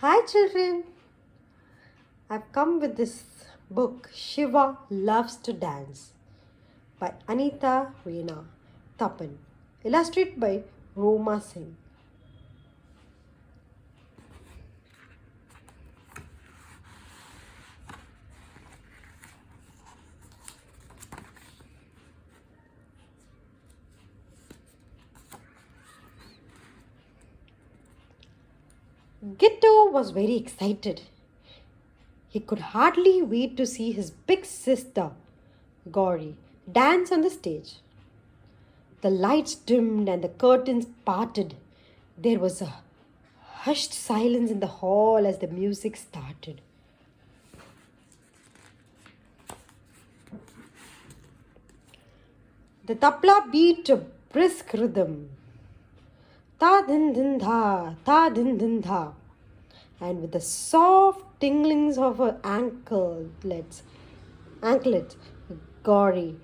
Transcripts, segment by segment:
Hi children, I've come with this book Shiva Loves to Dance by Anita Raina Thapan, illustrated by Roma Singh. Gitto was very excited. He could hardly wait to see his big sister, Gauri, dance on the stage. The lights dimmed and the curtains parted. There was a hushed silence in the hall as the music started. The tabla beat a brisk rhythm. Ta din din dha, ta din din dha. And with the soft tinglings of her anklets, Gauri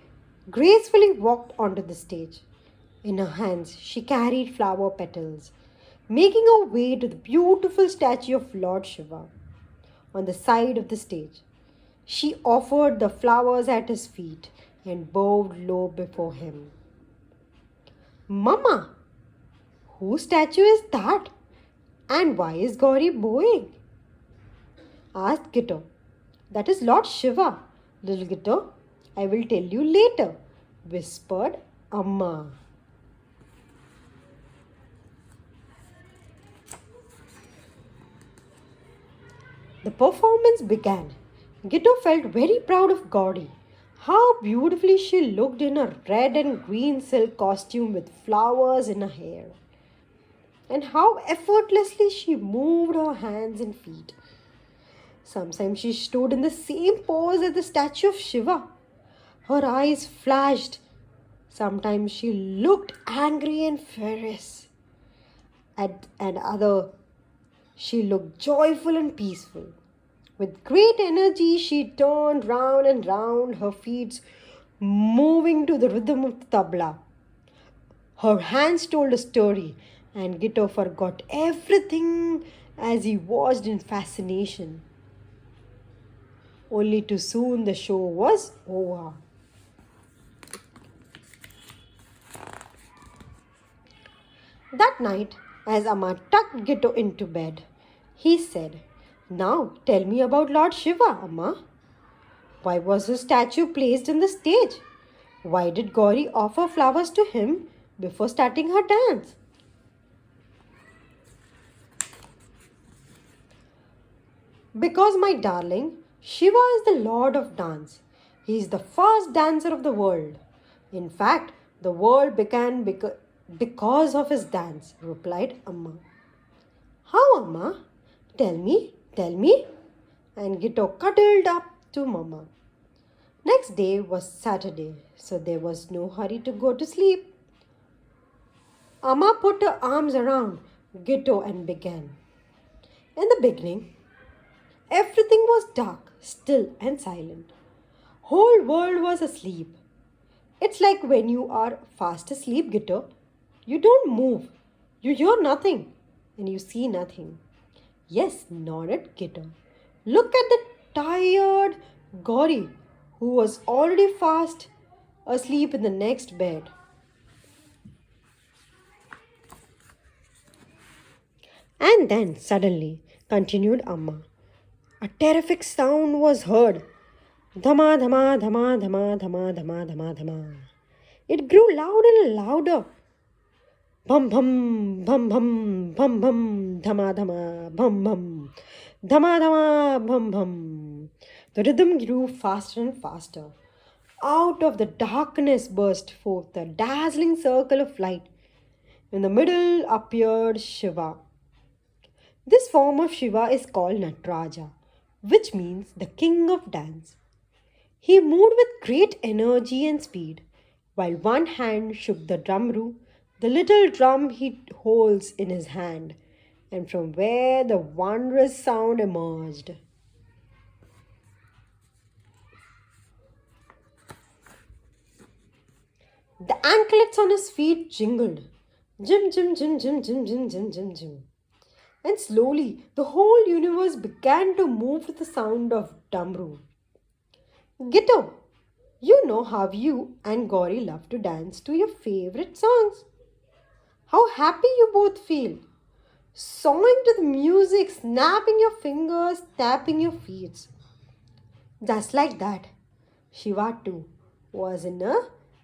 gracefully walked onto the stage. In her hands, she carried flower petals, making her way to the beautiful statue of Lord Shiva on the side of the stage. She offered the flowers at his feet and bowed low before him. Mama, whose statue is that? And why is Gauri bowing? Asked Gitto. That is Lord Shiva, little Gitto. I will tell you later, whispered Amma. The performance began. Gitto felt very proud of Gauri. How beautifully she looked in her red and green silk costume with flowers in her hair. And how effortlessly she moved her hands and feet. Sometimes she stood in the same pose as the statue of Shiva. Her eyes flashed. Sometimes she looked angry and furious. And other, she looked joyful and peaceful. With great energy, she turned round and round, her feet moving to the rhythm of the tabla. Her hands told a story, and Gitto forgot everything as he watched in fascination. Only too soon the show was over. That night, as Amma tucked Gitto into bed, he said, Now tell me about Lord Shiva, Amma. Why was his statue placed on the stage? Why did Gauri offer flowers to him before starting her dance? Because, my darling, Shiva is the Lord of dance. He is the first dancer of the world. In fact, the world began because of his dance, replied Amma. How, Amma? Tell me. And Gitto cuddled up to Mama. Next day was Saturday, so there was no hurry to go to sleep. Amma put her arms around Gitto and began. In the beginning, everything was dark, still and silent. Whole world was asleep. It's like when you are fast asleep, Gitto. You don't move. You hear nothing and you see nothing. Yes, nodded Gitto. Look at the tired Gauri, who was already fast asleep in the next bed. And then suddenly, continued Amma, a terrific sound was heard. Dhama, dhama, dhama, dhama, dhama, dhama, dhama, dhama. It grew louder and louder. Bum bum, bum bum, bum bum, dhama dhama, bum bum, dhama dhama, bum bum. The rhythm grew faster and faster. Out of the darkness burst forth a dazzling circle of light. In the middle appeared Shiva. This form of Shiva is called Nataraja, which means the king of dance. He moved with great energy and speed, while one hand shook the drumru, the little drum he holds in his hand, and from where the wondrous sound emerged. The anklets on his feet jingled. Jim, jim, jim, jim, jim, jim, jim, jim, jim. And slowly, the whole universe began to move to the sound of Damru. Gitto, you know how you and Gauri love to dance to your favorite songs. How happy you both feel. Sawing to the music, snapping your fingers, tapping your feet. Just like that, Shiva too was in a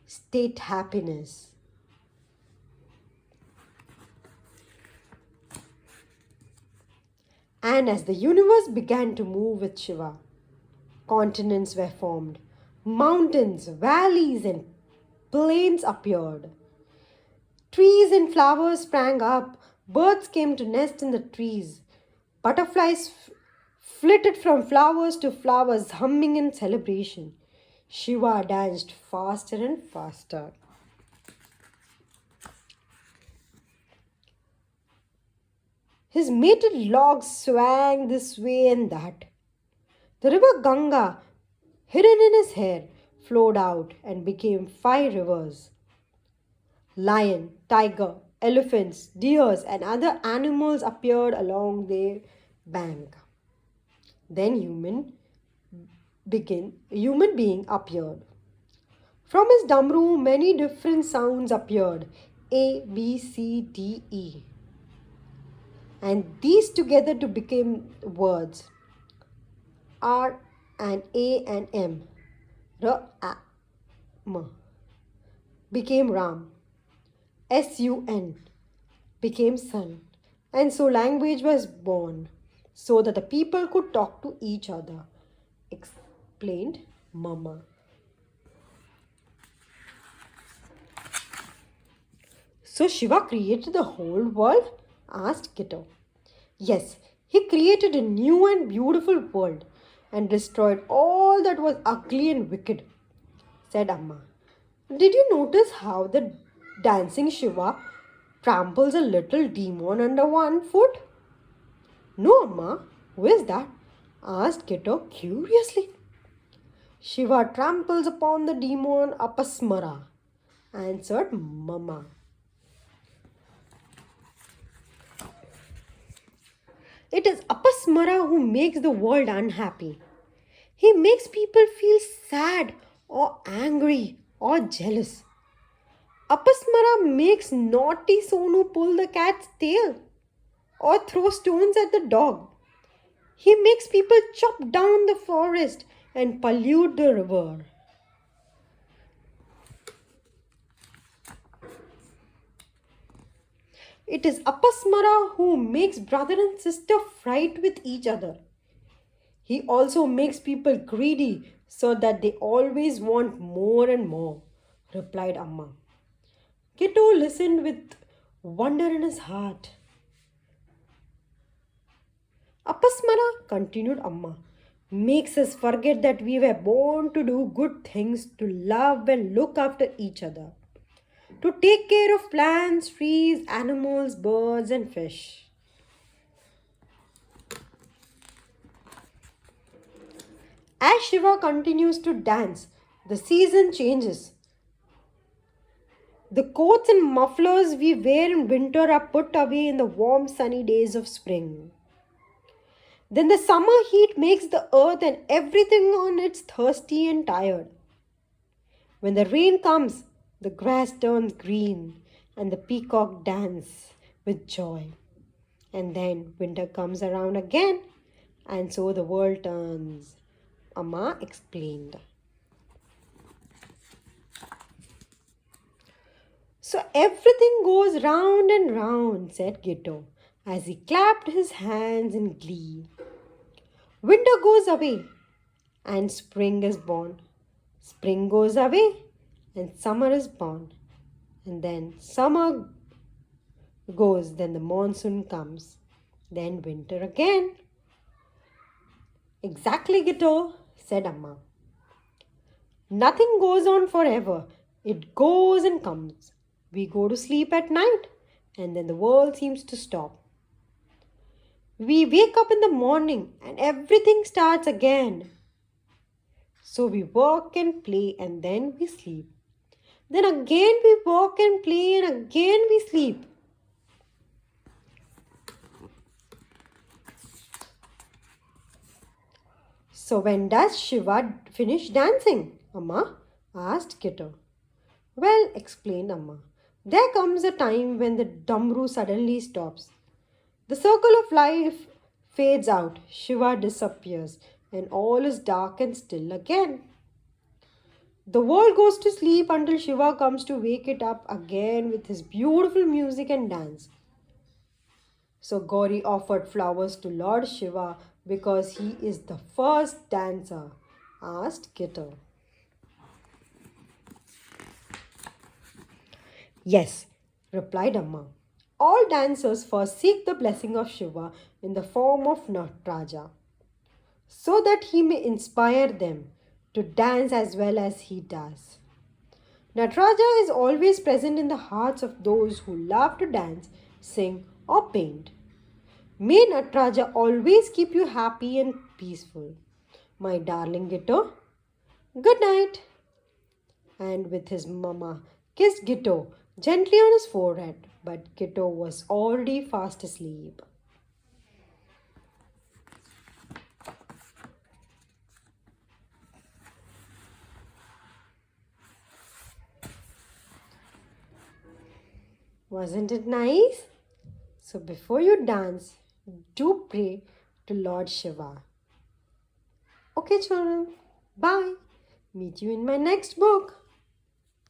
state happiness. And as the universe began to move with Shiva, continents were formed, mountains, valleys, and plains appeared. Trees and flowers sprang up, birds came to nest in the trees, butterflies flitted from flowers to flowers, humming in celebration. Shiva danced faster and faster. His mated logs swang this way and that. The river Ganga, hidden in his hair, flowed out and became five rivers. Lion, tiger, elephants, deers, and other animals appeared along their bank. Then human being appeared. From his damru, many different sounds appeared. A, B, C, D, E. And these together to become words. R and A and M. R, A, M. Became Ram. SUN became sun. And so language was born so that the people could talk to each other, explained Mama. So Shiva created the whole world? Asked Gitto. Yes, he created a new and beautiful world and destroyed all that was ugly and wicked, said Amma. Did you notice how the dancing Shiva tramples a little demon under one foot? No, Amma. Who is that? Asked Gitto curiously. Shiva tramples upon the demon Apasmara, answered Mama. It is Apasmara who makes the world unhappy. He makes people feel sad or angry or jealous. Apasmara makes naughty Sonu pull the cat's tail or throw stones at the dog. He makes people chop down the forest and pollute the river. It is Apasmara who makes brother and sister fight with each other. He also makes people greedy so that they always want more and more, replied Amma. Gitto listened with wonder in his heart. Apasmara, continued Amma, makes us forget that we were born to do good things, to love and look after each other, to take care of plants, trees, animals, birds, and fish. As Shiva continues to dance, the season changes. The coats and mufflers we wear in winter are put away in the warm sunny days of spring. Then the summer heat makes the earth and everything on it thirsty and tired. When the rain comes, the grass turns green and the peacock dance with joy. And then winter comes around again and so the world turns. Amma explained. So everything goes round and round, said Gitto, as he clapped his hands in glee. Winter goes away and spring is born. Spring goes away and summer is born. And then summer goes, then the monsoon comes. Then winter again. Exactly, Gitto, said Amma. Nothing goes on forever. It goes and comes. We go to sleep at night and then the world seems to stop. We wake up in the morning and everything starts again. So we work and play and then we sleep. Then again we work and play and again we sleep. So when does Shiva finish dancing, Amma? Asked Kitto. Well, explained Amma. There comes a time when the Damru suddenly stops. The circle of life fades out, Shiva disappears, and all is dark and still again. The world goes to sleep until Shiva comes to wake it up again with his beautiful music and dance. So Gauri offered flowers to Lord Shiva because he is the first dancer, asked Gita. Yes, replied Amma. All dancers first seek the blessing of Shiva in the form of Nataraja, so that he may inspire them to dance as well as he does. Nataraja is always present in the hearts of those who love to dance, sing, or paint. May Nataraja always keep you happy and peaceful. My darling Gitto, good night. And with his mama kissed Gitto gently on his forehead, but Gitto was already fast asleep. Wasn't it nice? So before you dance, do pray to Lord Shiva. Okay, children. Bye. Meet you in my next book.